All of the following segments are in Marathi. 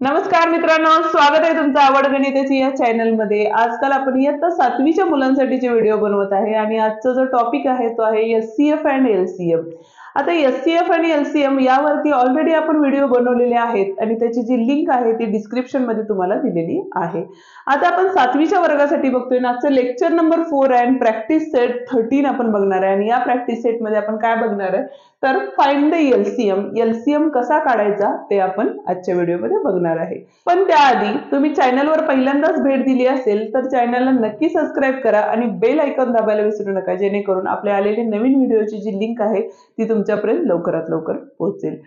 नमस्कार मित्रांनो, स्वागत आहे तुमचं आवड गणिताची या चॅनल मध्ये। आजकाल आपण इयत्ता 7वीच्या मुलांसाठीचे व्हिडिओ बनवत आहे आणि आजचा जो टॉपिक आहे तो आहे एचसीएफ अँड एलसीएम। आता एचसीएफ आणि एलसीएम यावरती ऑलरेडी आपण व्हिडिओ बनवलेले आहेत आणि त्याची जी लिंक आहे ती डिस्क्रिप्शन मध्ये तुम्हाला दिलेली आहे। आता आपण 7वीच्या वर्गासाठी बघतोय ना, आजचं लेक्चर नंबर 4 आहे, प्रॅक्टिस सेट 13 आपण बघणार आहे आणि या प्रॅक्टिस सेट मध्ये आपण काय बघणार आहे तर फाइंड द एलसीएम, एलसीएम कसा काढायचा ते आपण आजच्या व्हिडिओमध्ये बघणार आहे। पण त्याआधी तुम्ही चॅनलवर पहिल्यांदाच भेट दिली असेल तर चॅनलला नक्की सबस्क्राइब करा आणि बेल आयकॉन दाबायला विसरू नका, जेणेकरून आपल्या आलेली नवीन व्हिडिओची जी लिंक आहे ती तुमच्यापर्यंत लवकरात लवकर पोहोचेल।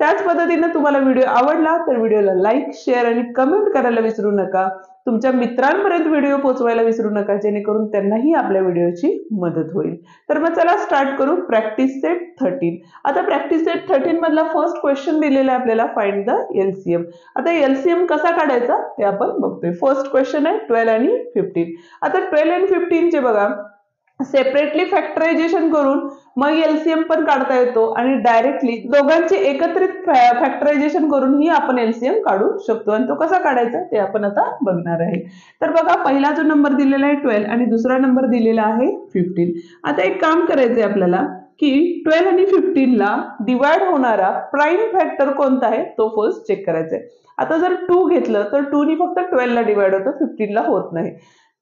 त्याच पद्धतीने तुम्हाला व्हिडिओ आवडला तर व्हिडिओला लाईक, शेअर आणि कमेंट करायला विसरू नका। तुमच्या मित्रांपर्यंत व्हिडिओ पोहोचवायला विसरू नका, जेणेकरून त्यांनाही आपल्या व्हिडिओची मदत होईल। तर मग चला स्टार्ट करू प्रॅक्टिस सेट 13। आता प्रॅक्टिस सेट 13 मधला फर्स्ट क्वेश्चन दिलेला आहे आपल्याला, फाइंड द एलसीएम। आता एलसीएम कसा काढायचा ते आपण बघतोय। फर्स्ट क्वेश्चन आहे 12 आणि 15। आता 12 आणि 15 चे बघा सेपरेटली फॅक्टरायझेशन करून मग एलसीएम पण काढता येतो आणि डायरेक्टली दोघांचे एकत्रित फॅक्टरायझेशन करून ही आपण एलसीएम काढू शकतो। आणि तो कसा काढायचा ते आपण आता बघणार आहे। तर बघा पहिला जो नंबर दिलेला आहे 12 आणि दुसरा नंबर दिलेला आहे 15। आता एक काम करायचंय आपल्याला की 12 आणि 15 ला डिवाइड होणारा प्राइम फॅक्टर कोणता आहे तो फर्स्ट चेक करायचा आहे। आता जर 2 घेतलं तर 2 नी फक्त 12 ला डिवाइड होतं, 15 ला होत नाही।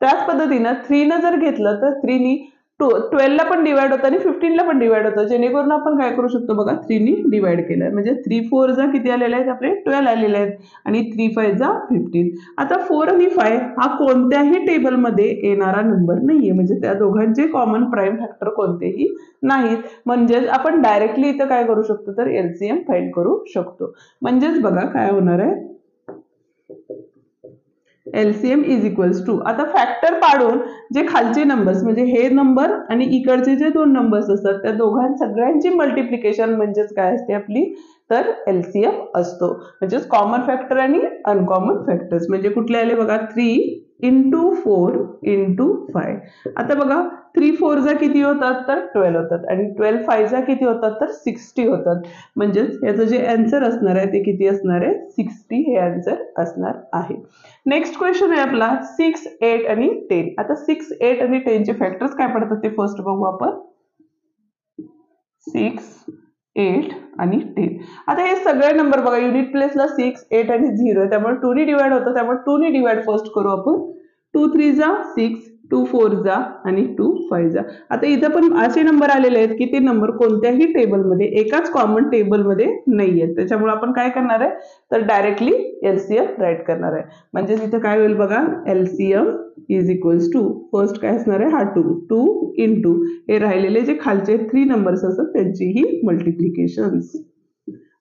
त्याच पद्धतीने 3 ने जर घेतलं तर 3 नी 12 ला पण डिवाइड होतं आणि 15 ला पण डिवाइड होतं, जेणेकरून आपण काय करू शकतो बघा 3 नी डिवाइड केलं म्हणजे 3 4 जा किती आलेले आहेत आपले 12 आलेले आहेत आणि 3 5 जा 15। आता 4 आणि 5 हा कोणत्याही टेबल मध्ये येणारा नंबर नाहीये, म्हणजे त्या दोघांचे कॉमन प्राइम फॅक्टर कोणतेही नाहीत, म्हणजे आपण डायरेक्टली इथं काय करू शकतो तर एलसीएम फाइंड करू शकतो। म्हणजेच बघा काय होणार आहे LCM इज इक्वल्स टू, आता फॅक्टर पाडून जे खालचे नंबर्स म्हणजे हे नंबर आणि इकडचे जे दोन नंबर्स असतात त्या सगळ्यांची मल्टिप्लिकेशन म्हणजेच काय असते आपली तर LCM असतो। म्हणजेच कॉमन फॅक्टर आणि अनकॉमन फॅक्टर्स म्हणजे कुठले आले बघा 3 into 4 into 5। आता बघा 3 4 जा किती होतात तर 12 होतात आणि 12 5 जा किती होतात तर 60 होतात। म्हणजेच याचं जे आन्सर असणार आहे ते किती असणार आहे 60 हे आन्सर असणार आहे। नेक्स्ट क्वेश्चन आहे आपला 6 8 आणि 10। आता 6 8 आणि 10 चे फॅक्टर्स काय पडतात ते फर्स्ट बघू आपण। 6 8 आणि 10। आता हे सगळे नंबर बघा युनिट प्लेसला 6 8 आणि 0 त्यामुळे 2 नी डिवाइड होतं, त्यामुळे 2 नी डिवाइड फर्स्ट करू आपण। 2 3 जा 6, 2 4 जा आणि 2 5 जा। आता इथं पण असे नंबर आलेले आहेत की ते नंबर कोणत्याही टेबलमध्ये एकाच कॉमन टेबलमध्ये नाहीयेत, त्याच्यामुळे आपण काय करणार आहे तर डायरेक्टली एलसीएम राईट करणार आहे। म्हणजे इथं काय होईल बघा LCM is equals to first काय असणार आहे हा 2 into हे राहिलेले जे खालचे 3 नंबर्स असतात त्यांची ही मल्टिप्लिकेशन्स।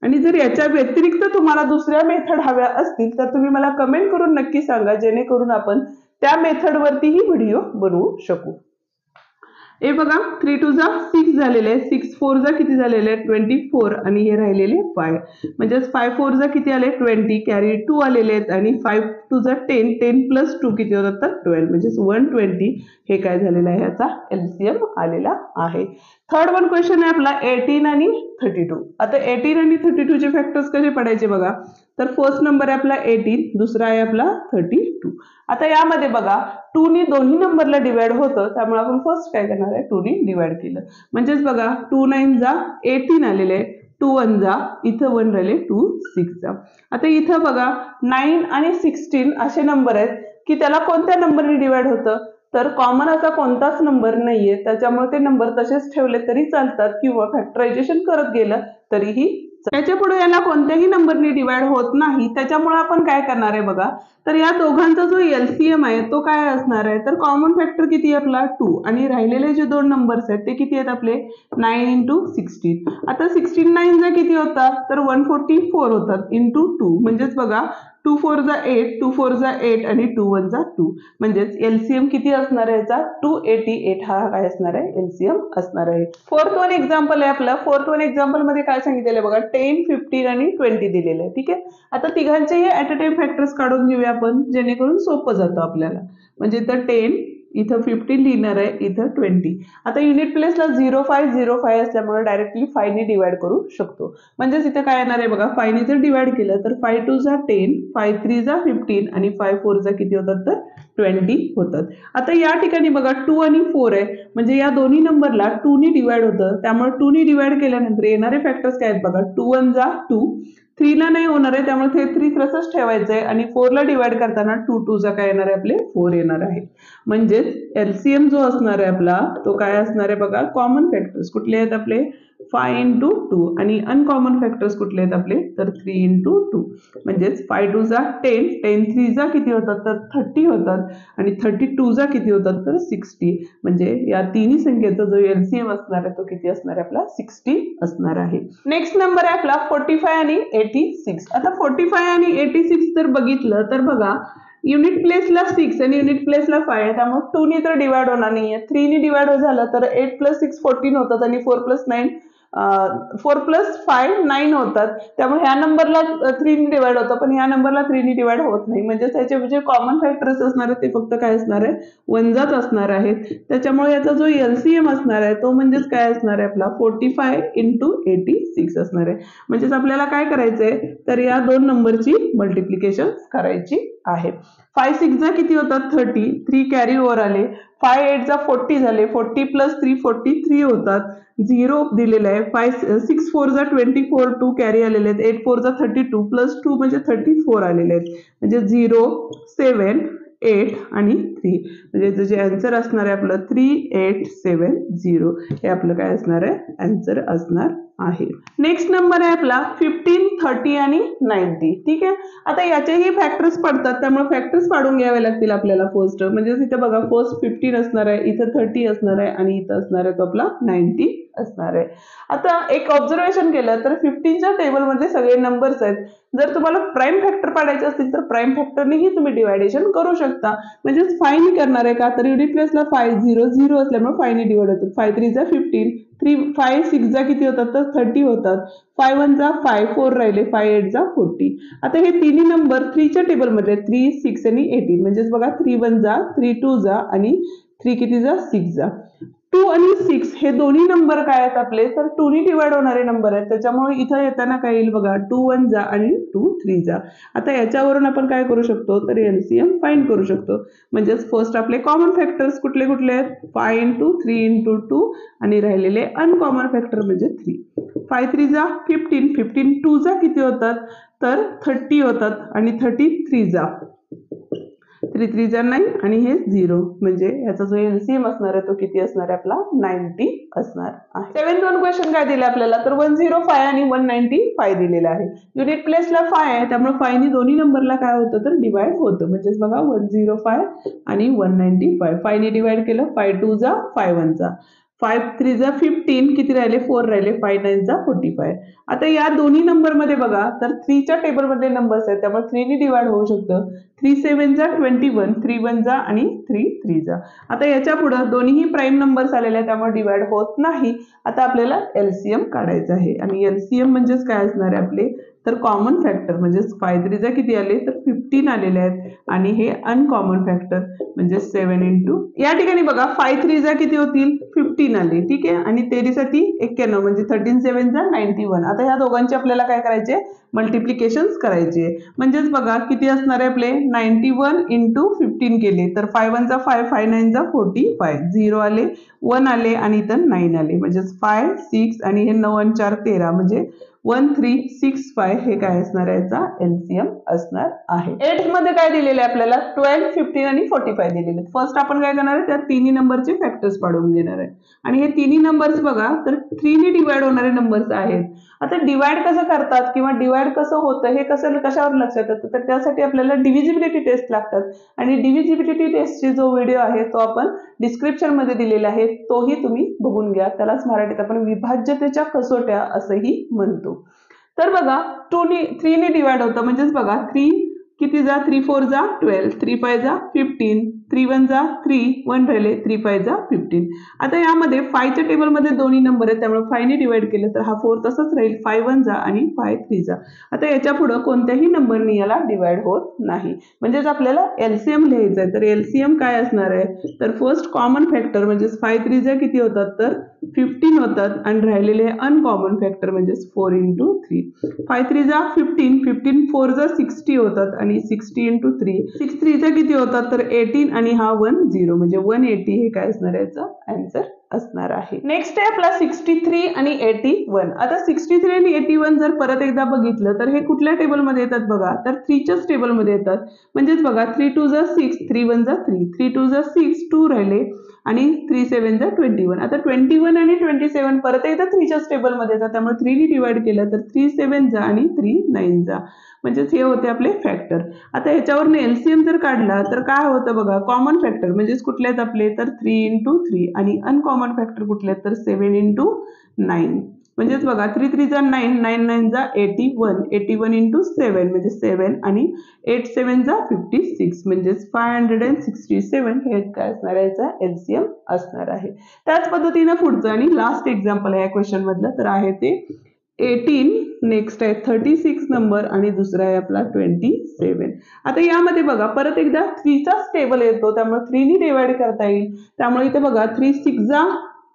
आणि जर याच्या व्यतिरिक्त तुम्हाला दुसऱ्या मेथड हव्या असतील तर तुम्ही मला कमेंट करून नक्की सांगा, जेणेकरून आपण त्या मेथड वरतीही व्हिडिओ बनवू शकू। हे बघा 3 2 जा 6 झालेले आहे, 6 4 जा किती झालेले आहे 24 आणि हे राहिलेले 5। म्हणजे 5 4 जा किती आले 20 कॅरी 2 आलेले आहेत आणि 5 2 जा 10 10 प्लस 2 किती होतात तर 12 म्हणजे 120 हे काय झालेलं आहे याचा एलसीएम आलेला आहे। थर्ड वन क्वेश्चन आहे आपला 18 आणि 32। आता 18 आणि 32 चे फॅक्टर्स कसे पडायचे बघा तर फर्स्ट नंबर आहे आपला 18, दुसरा आहे आपला 32। आता यामध्ये बघा 2 नी दोन्ही नंबरला डिवाइड होतं, त्यामुळे आपण फर्स्ट काय करणार आहे 2 नी डिवाइड केलं। म्हणजेच बघा 2 9 जा 18 आलेले आहे, 2 1 जा इथं 1 राहिले 2 6 जा। आता इथं बघा 9 आणि 16 असे नंबर आहेत की त्याला कोणत्या नंबरने डिवाइड होतं तर कॉमन असा कोणताच नंबर नाहीये, त्याच्यामुळे ते नंबर तसेच ठेवले तरी चालतात किंवा फॅक्टरायझेशन करत गेलं तरीही। त्याच्या पुढे याला कोणत्याही नंबरने डिवाइड होत नाही, त्याच्यामुळे आपण काय करणार आहे बघा तर या दोघांचा जो एलसीएम आहे तो काय असणार आहे तर कॉमन फॅक्टर किती आहे आपला 2 आणि राहिलेले जे दोन नंबर्स आहेत ते किती आहेत आपले 9 into 16। आता 16 9 जा किती होतात तर 144 होतात into 2, म्हणजेच बघा 2 4 जा 8, 2 4 जा 8 आणि 2 1 जा 2, म्हणजेच एलसीएम किती असणार आहे याचा 288 हा काय असणार आहे एलसीएम असणार आहे। फोर्थ वन एक्झाम्पल आहे आपलं। फोर्थ वन एक्झाम्पल मध्ये काय सांगितलेलं आहे बघा 10 15 आणि 20 दिलेलं आहे, ठीक आहे। आता तिघांचेही ऍट अ टाइम फॅक्टर्स काढून घेऊया आपण, जेणेकरून सोपं जातं आपल्याला। म्हणजे तर 10 इथं 15 लिहिणार आहे, इथं 20. आता युनिट प्लेसला 0505 असल्यामुळे डायरेक्टली 5 ने डिवाइड करू शकतो. म्हणजेच इथं काय येणार आहे बघा, 5 ने जर डिवाइड केलं तर 5 2 जा 10, 5 3 जा 15 आणि 5 4 जा किती होतात तर 20 होतात. आता या ठिकाणी बघा 2 आणि 4 आहे, म्हणजे या दोन्ही नंबरला 2 ने डिवाइड होतं, त्यामुळे 2 ने डिवाइड केल्यानंतर येणारे फॅक्टर्स काय आहेत बघा, 2 1 जा 2, 3 ला नाही होणार आहे त्यामुळे ते 3 तसंच ठेवायचं आहे आणि 4 ला डिवाइड करताना 2 2 जा काय येणार आहे आपले 4 येणार आहे. म्हणजेच एलसीएम जो असणार आहे आपला तो काय असणार आहे बघा, कॉमन फॅक्टर्स कुठले आहेत आपले 5 into 2 आणि अनकॉमन फॅक्टर्स कुठले आहेत आपले तर 3 into 2. म्हणजेच 5 2 जा 10, 10 3 जा किती होतात तर 30 होतात आणि 32 जा किती होतात तर 60. म्हणजे या तिन्ही संख्येचा जो एलसीएम असणार आहे तो किती असणार आहे आपला 60 असणार आहे. नेक्स्ट नंबर आहे आपला 45 आणि 86. आता 45 आणि 86 जर बघितलं तर बघा युनिट प्लेसला 6 आणि युनिट प्लेसला 5 आहे, त्यामुळे 2 ने तर डिवाइड होणार नाहीये. 3 ने डिवाइड झालं तर 8 + 6 14 होतात आणि 4 + 9 4 + 5 9 होतात. त्यामुळे ह्या नंबरला 3 ने डिवाइड होतं पण ह्या नंबरला 3 ने डिवाइड होत नाही. म्हणजे त्याचे जे कॉमन फॅक्टर्स असणार आहेत ते फक्त काय असणार आहे वंजाच असणार आहेत. त्याच्यामुळे याचा जो एलसीएम असणार आहे तो म्हणजेच काय असणार आहे आपला 45 × 86 असणार आहे. म्हणजेच आपल्याला काय करायचंय तर या दोन नंबरची मल्टिप्लिकेशन करायची आहे. 5 6 जा किती होतात 30, 3 कॅरी ओव्हर आले, 5 8 जा 40 झाले, 40 + 3 43 होतात, 0 दिलेलं आहे, 6 4 जा 24, 2 कॅरी आलेले आहेत, 8 4 जा 32 + 2 म्हणजे 34 आलेले आहेत. म्हणजे 0 7 8 आणि 3 म्हणजे जे आन्सर असणार आहे आपलं 3870 हे आपलं काय असणार आहे आन्सर असणार आहे. नेक्स्ट नंबर आहे आपला 15 30 आणि 90. ठीक आहे, आता याचेही फॅक्टर्स पडतात त्यामुळे फॅक्टर्स पाडून घ्यावे लागतील आपल्याला फर्स्ट. म्हणजे इथे बघा फर्स्ट 15 असणार आहे, इथं 30 असणार आहे आणि इथं असणार आहे तो आपला 90 असणार आहे. आता एक ऑब्झर्वेशन केलं तर 15च्या टेबलमध्ये सगळे नंबर्स आहेत. जर तुम्हाला प्राईम फॅक्टर पाडायचे असतील तर प्राईम फॅक्टरनेही तुम्ही डिवायडेशन करू शकता. म्हणजेच 5 ने करणार आहे का तर युनिट प्लेसला 5 0 0 असल्यामुळे 5 ने डिवाइड होतात. 5 3 जा 15, 5 6 जा किती होतात तर 30 होतात, 5 1 जा 5 4 राहिले, 5 8 जा 40. आता हे तिन्ही नंबर 3च्या टेबलमध्ये 3 6 आणि 18 म्हणजेच बघा 3 1 जा 3 2 जा आणि 3 किती जा 6 जा. 2 आणि 6 हे दोन्ही नंबर काय आहेत आपले तर 2 ने डिवाइड होणारे नंबर आहेत. त्याच्यामुळे इथं येताना काय येईल बघा 2 1 जा आणि 2 3 जा. आता याच्यावरून आपण काय करू शकतो तर एलसीएम फाइंड करू शकतो. म्हणजेच फर्स्ट आपले कॉमन फॅक्टर्स कुठले कुठले आहेत 5 × 3 × 2 आणि राहिलेले अनकॉमन फॅक्टर म्हणजे 3. 5 3 जा 15, 15 2 जा किती होतात तर 30 होतात आणि 33 जा 3 3 जा 9 आणि हे 0 म्हणजे याचा जो एलसीएम असणार आहे तो किती असणार आहे आपला 90 असणार आहे. 7th क्वेश्चन काय दिले आपल्याला तर 105 आणि 195 दिलेला आहे. युनिट प्लेसला 5 आहे त्यामुळे 5 ने दोन्ही नंबरला काय होतं तर डिवाइड होतं. म्हणजेच बघा 105 आणि 195 5 ने डिवाइड केलं 5 2 जा 5 1 जा 5 3 जा 15 किती राहिले 4 राहिले, 5 9 जा 45. आता या दोन्ही नंबर मध्ये बघा तर 3च्या टेबलमधले नंबर्स आहेत त्यामुळे 3 ने डिवाइड होऊ शकतं. 3 7 जा 21, 3 1 जा आणि 3 3 जा. आता याच्या पुढे दोन्हीही प्राईम नंबर्स आलेले आहेत त्यामुळे डिवाइड होत नाही. आता आपल्याला एलसीएम काढायचं आहे आणि एलसीएम म्हणजेच काय असणार आहे आपले तर कॉमन फॅक्टर म्हणजेच 5 3 जा किती आले तर 15 आलेले आहेत आणि हे अनकॉमन फॅक्टर म्हणजे 7 × या ठिकाणी बघा 5 3 जा किती होतील 15 आले. ठीक आहे, आणि 13 साठी 91 म्हणजे 13 7 जा 91. आता ह्या दोघांचे आपल्याला काय करायचे मल्टिप्लिकेशन करायचे. म्हणजेच बघा किती असणार आहे आपले 91 × 15 केले तर 5 1 जा 5 5 9 जा 45, 0 आले 1 आले आणि इथं 9 आले म्हणजेच 5 6 आणि हे 9 आणि 4 13 म्हणजे 1365 हे काय असणार आहे याचा एलसीएम असणार आहे. 8th मध्ये काय दिलेले आहे आपल्याला 12 15 आणि 45 दिलेले. फर्स्ट आपण काय करणार आहे त्या तिन्ही नंबरचे फॅक्टर्स पाडून घेणार आहे आणि हे तिन्ही नंबर्स बघा तर 3 ने डिवाइड होणारे नंबर्स आहेत. आता डिवाइड कसं करतात किंवा डिवाइड कसं होतं हे कशावर लक्षात येतं तर त्यासाठी आपल्याला डिव्हिजिबिलिटी टेस्ट लागतात आणि डिव्हिजिबिलिटी टेस्टची जो व्हिडिओ आहे तो आपण डिस्क्रिप्शन मध्ये दिलेला आहे, तोही तुम्ही बघून घ्या. त्यालाच मराठीत आपण विभाज्यतेच्या कसोट्या असंही म्हणतो. तर बघा 3 ने डिवाइड होतं म्हणजेच बघा 3 किती जा 3 4 जा 12, 3 5 जा 15, 3 1 जा 3, 1 राहिले 3 5 जा 15. आता यामध्ये 5 च्या टेबलमध्ये दोन्ही नंबर आहेत त्यामुळे 5 ने डिवाइड केलं तर हा 4 तसंच राहील. 5 1 जा आणि 5 3 जा. आता याच्या पुढे कोणत्याही नंबरनी याला डिवाइड होत नाही. म्हणजेच आपल्याला एलसीएम लिहायचं आहे. तर एलसीएम काय असणार आहे तर फर्स्ट कॉमन फॅक्टर म्हणजेच 5 3 जा किती होतात तर 15 होतात आणि राहिलेले अनकॉमन फॅक्टर म्हणजेच 4 into 3. 5 3 जा 15, 15 4 जा 60 होतात आणि 60 into 3, 6 3 जा किती होतात तर 18 आणि हा 1 0 म्हणजे 180 हे काय असणार आहे याचा आन्सर असणार आहे. नेक्स्ट आहे आपला 63 आणि 81. आता 63 आणि 81 जर परत एकदा बघितलं तर हे कुठल्या टेबलमध्ये येतात बघा तर 3 च्याच टेबलमध्ये येतात. म्हणजेच बघा 3 2 जा 6, 3 1 जा 3, 3 2 जा 6, 2 राहिले आणि 3 7 जा 21. आता 21 आणि 27 परत एकदा 3 च्याच टेबलमध्ये येतात त्यामुळे 3 ने डिवाइड केलं तर 3 7 जा आणि 3 9 जा म्हणजेच हे होते आपले फॅक्टर. आता ह्याच्यावरून एलसीएम जर काढला तर काय होतं बघा कॉमन फॅक्टर म्हणजेच कुठले आहेत आपले तर 3 into 3 आणि अनकॉमन फॅक्टर कुठले आहेत तर 7 into 9. म्हणजेच बघा 3 3 जा 9, 9 9 जा 81, 81 into 7 म्हणजे 7 आणि 8 7 जा 56 म्हणजेच 567 हे काय असणार आहे याचा एलसीएम असणार आहे. त्याच पद्धतीने पुढचं आणि लास्ट एक्झाम्पल आहे या क्वेश्चन मधलं तर आहे ते 18. नेक्स्ट आहे 36 नंबर आणि दुसरा आहे आपला 27. आता यामध्ये बघा परत एकदा 3 चाच टेबल येतो त्यामुळे 3 ने डिवाइड करता येईल. त्यामुळे इथे बघा 3 6 जा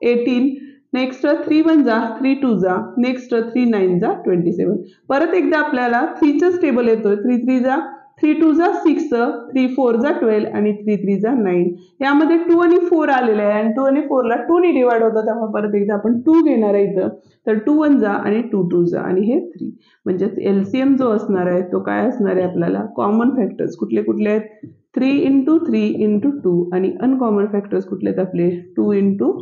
18, नेक्स्ट 3 1 जा 3 2 जा, नेक्स्ट 3 9 जा 27. परत एकदा आपल्याला 3 चाच टेबल येतोय 3 3 जा 3 2 जा 6, 3 4 जा 12 आणि 3 3 जा 9. यामध्ये 2 आणि 4 आलेले आहे आणि 2 आणि 4 ला 2 ने डिवाइड होतं त्यामुळे परत एकदा आपण 2 घेणार आहे इथं. तर 2 1 जा आणि 2 2 जा आणि हे 3 म्हणजेच एलसीएम जो असणार आहे तो काय असणार आहे आपल्याला कॉमन फॅक्टर्स कुठले कुठले आहेत 3 into 3 into 2 आणि अनकॉमन फॅक्टर्स कुठले आहेत आपले 2 into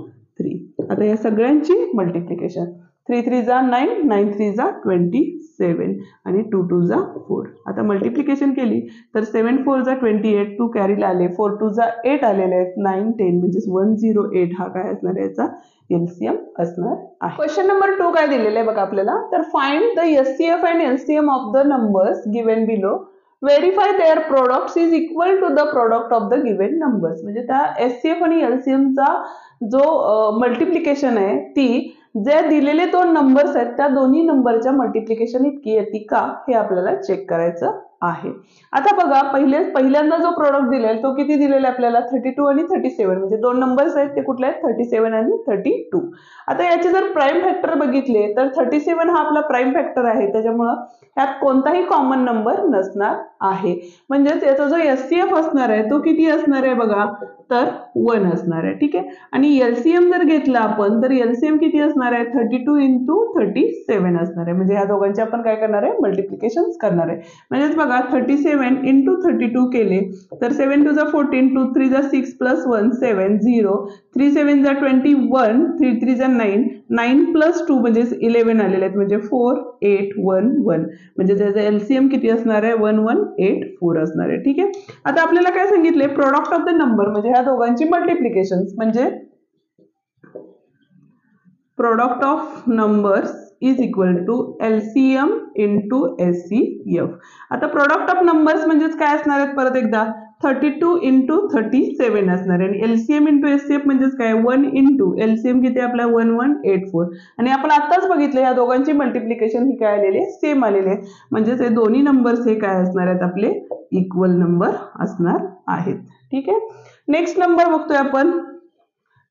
3. आता या सगळ्यांची मल्टिप्लिकेशन 3 3 जा 9, 9 3 जा 27 आणि 2 2 जा 4. आता मल्टिप्लिकेशन केली तर 7 4 जा 28, 2 कॅरीला आले 4 2 जा 8 आलेले आहेत 9 10 म्हणजेच 108 हा काय असणार आहे याचा एलसीएम असणार आहे. क्वेश्चन नंबर 2 काय दिलेलं आहे बघा आपल्याला तर find the HCF and LCM of the numbers given below. Verify their products is equal to the product of the given numbers. म्हणजे त्या एचसीएफ आणि एलसीएमचा जो मल्टिप्लिकेशन आहे ती जे दिलेले दोन नंबर्स आहेत त्या दोन्ही नंबरच्या मल्टिप्लिकेशन इतकी येते का हे आपल्याला चेक करायचं आहे. आता बघा पहिल्यांदा जो प्रोडक्ट दिलेला तो किती दिलेला आपल्याला 32 आणि 37 म्हणजे दोन नंबर्स आहेत ते कुठले आहेत 37 आणि 32. आता याचे जर प्राइम फॅक्टर बघितले तर 37 हा आपला प्राइम फॅक्टर आहे त्याच्यामुळं यात कोणताही कॉमन नंबर नसणार आहे. म्हणजेच याचा जो एचसीएफ असणार आहे तो किती असणार आहे बघा तर 1 असणार आहे. ठीक आहे आणि एलसीएम जर घेतला आपण तर एलसीएम किती असणार आहे 32 into 37 असणार आहे. म्हणजे या दोघांचे आपण काय करणार आहे मल्टिप्लिकेशन करणार आहे. म्हणजेच बघा 37 into 32 केले तर 7 2 जा 14, 2 3 जा 6 plus 1 7 0, 3 7 जा 21, 3 3 जा 9, 9 plus 2 म्हणजे 11 आलेले आहेत म्हणजे 4 8 1 1 म्हणजे त्याचा एलसीएम किती असणार आहे 1184 असणार आहे. ठीक आहे आता आपल्याला काय सांगितले प्रोडक्ट ऑफ द नंबर म्हणजे ह्या दोघांची मल्टिप्लिकेशन म्हणजे product of numbers is equal to LCM into HCF. आता प्रोडक्ट ऑफ नंबर्स म्हणजेच काय असणार आहेत परत एकदा 32 into 37 असणार आहे आणि एलसीएम इंटू एचसीएफ म्हणजेच काय 1 into एलसीएम किती आपला 1184 आणि आपण आताच बघितलं या दोघांची मल्टिप्लिकेशन ही काय आलेली आहे सेम आलेली आहे. म्हणजेच हे दोन्ही नंबर्स हे काय असणार आहेत आपले इक्वल नंबर असणार आहेत. ठीक आहे नेक्स्ट नंबर बघतोय आपण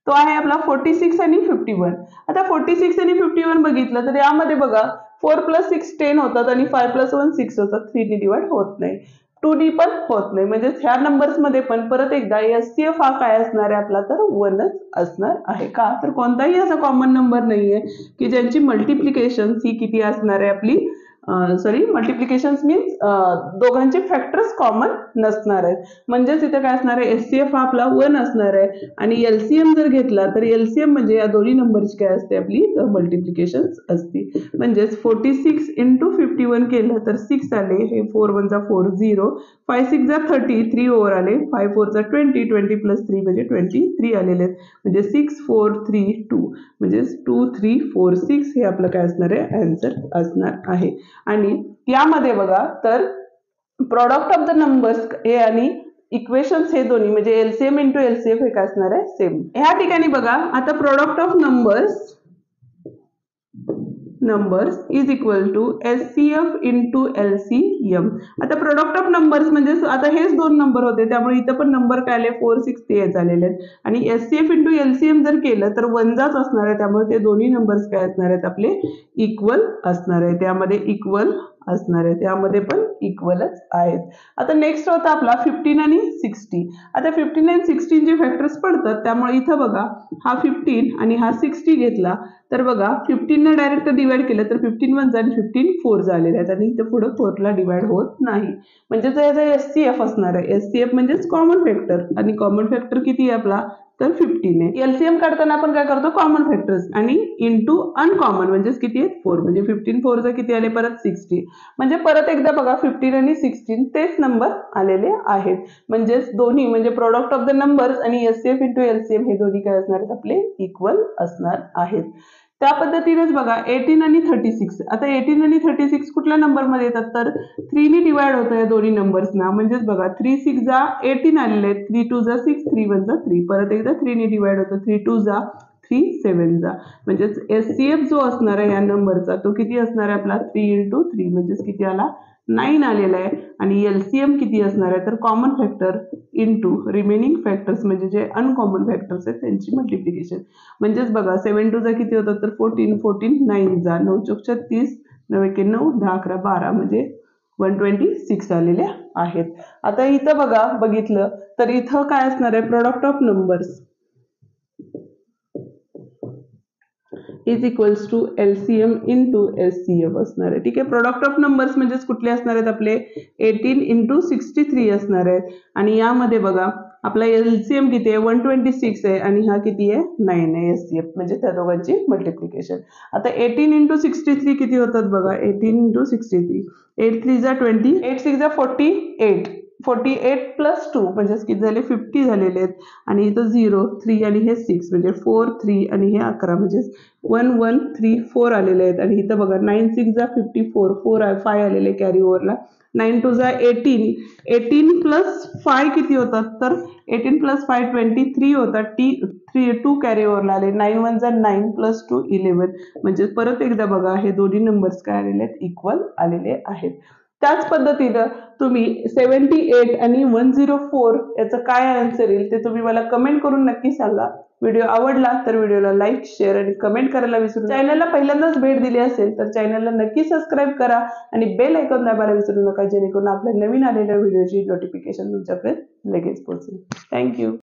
तो आहे आपला 46 आणि 51. आता 46 आणि 51 बघितलं तर यामध्ये बघा 4 plus 6 10 होतात आणि 5 plus 1 6 होतात 3 ने डिवाइड होत नाही 2 ने पण होत नाही. म्हणजे ह्या नंबर्स मध्ये पण परत एकदा एचसीएफ हा काय असणार आहे आपला तर 1च असणार आहे. का तर कोणताही असा कॉमन नंबर नाहीये की ज्यांची मल्टिप्लिकेशन ही किती असणार आहे आपली मल्टिप्लिकेशन मीन्स दोघांचे फॅक्टर्स कॉमन नसणार आहेत. म्हणजेच इथे काय असणार आहे एचसीएफ हा आपला 1 असणार आहे आणि एलसीएम जर घेतला तर एलसीएम म्हणजे या दोन्ही नंबरची काय असते आपली मल्टिप्लिकेशन असते. म्हणजेच 46 into 51 केलं तर 6 आले हे 4 1 जा 4 0, 5 6 जा 30 3 ओव्हर आले 5 4 जा 20 20 plus 3 म्हणजे 23 आलेले आहेत म्हणजे 6 4 3 2 म्हणजे 2 3 4 6 हे आपलं काय असणार आहे आन्सर असणार आहे. आणि यामध्ये बघा तर प्रॉडक्ट ऑफ द नंबर्स हे आणि इक्वेशन्स हे दोन्ही म्हणजे एलसीएम इंटू एलसीएफ हे काय असणार आहे सेम. ह्या ठिकाणी बघा आता product of numbers is equal to HCF into LCM. आता प्रोडक्ट ऑफ नंबर्स म्हणजे आता हेच दोन नंबर होते त्यामुळे इथं पण नंबर काय आले 468 आलेले आहेत आणि एचसीएफ इंटू एलसीएम जर केलं तर वंजाच असणार आहे त्यामुळे ते दोन्ही नंबर्स काय असणार आहेत आपले इक्वल असणार आहे. त्यामध्ये इक्वल असणार आहे त्यामध्ये पण इक्वलच आहेत. आता नेक्स्ट होता आपला 15 आणि 60. आता 15 आणि 16 चे फॅक्टर्स पडतात त्यामुळे इथं बघा हा 15 आणि हा 60 घेतला तर बघा 15 ने डायरेक्ट डिवाइड केलं तर 15 वन आणि 15 4 झालेले आहेत आणि इथे पुढे 4 ला डिवाइड होत नाही म्हणजे याचा एचसीएफ असणार आहे. एचसीएफ म्हणजेच कॉमन फॅक्टर आणि कॉमन फॅक्टर किती आहे आपला तर 15 आहे. एलसीएम काढताना आपण काय करतो कॉमन फॅक्टर्स आणि इंटू अनकॉमन म्हणजेच किती आहेत 4 म्हणजे 15 4 चा किती आले परत 60 म्हणजे परत एकदा बघा 15 आणि 16 तेच नंबर आलेले आहेत म्हणजेच दोन्ही म्हणजे प्रोडक्ट ऑफ द नंबर्स आणि एचसीएफ इंटू एलसीएम हे दोन्ही काय असणार आहेत आपले इक्वल असणार आहेत. त्या पद्धतीनेच बघा 18 आणि 36. आता 18 आणि 36 कुठल्या नंबर मध्ये येतात तर 3 ने डिवाइड होतं या दोन्ही नंबर्सना म्हणजेच बघा 3 6 जा 18 आलेले आहेत 3 2 जा 6 3 1 जा 3 परत एकदा 3 ने डिवाइड होतं 3 2 जा 3 7 जा म्हणजेच एचसीएफ जो असणार आहे या नंबरचा तो किती असणार आहे आपला 3 इंटू 3 म्हणजेच किती आला 9 आलेला आहे आणि एलसीएम किती असणार आहे तर common factor into remaining factors म्हणजे जे अनकॉमन फॅक्टर्स आहेत त्यांची मल्टिप्लिकेशन म्हणजेच बघा 7 2 जा किती होतात तर 14 14 9 जा 9 चौक 30 9 1 9 10 11 12 म्हणजे 126 आलेले आहेत. आता इथं बघा बघितलं तर इथं काय असणार आहे product of numbers is equals to LCM into HCF असणार आहे. ठीक आहे प्रोडक्ट ऑफ नंबर्स म्हणजेच कुठले असणार आहेत आपले 18 इंटू 63 असणार आहेत आणि यामध्ये बघा आपला एलसीएम किती आहे 126 आहे आणि हा किती आहे 9 आहे एचसीएफ म्हणजे त्या दोघांची मल्टिप्लिकेशन. आता 18 इंटू 63 किती होतात बघा 18 इंटू 63 8 3 जा 20 8 6 जा 48 48 प्लस 2 म्हणजे किती झाले 50 झालेले आहेत आणि इथं 0 3 आणि हे 6 म्हणजे 4 3 आणि हे 11 म्हणजे 1 1 3 4 आलेले आहेत आणि इथं बघा 9 6 जा 54 4 5 आलेले कॅरी ओव्हरला 9 2 जा 18 18 प्लस 5 किती होतात तर 18 प्लस 5 23 होतात 2 कॅरी ओव्हरला आले 9 1 जा 9 प्लस 2 11 म्हणजे परत एकदा बघा हे दोन्ही नंबर्स काय आलेले आहेत इक्वल आलेले आहेत. त्याच पद्धतीनं तुम्ही 78 आणि 104 याचं काय आन्सर येईल ते तुम्ही मला कमेंट करून नक्की सांगा. व्हिडिओ आवडला तर व्हिडिओला लाईक शेअर आणि कमेंट करायला विसरू नका. चॅनलला पहिल्यांदाच भेट दिली असेल तर चॅनलला नक्की सबस्क्राईब करा आणि बेल आयकॉन दाबायला विसरू नका जेणेकरून आपल्या नवीन आलेल्या व्हिडिओची नोटिफिकेशन तुमच्याकडे लगेच पोहोचेल. थँक्यू.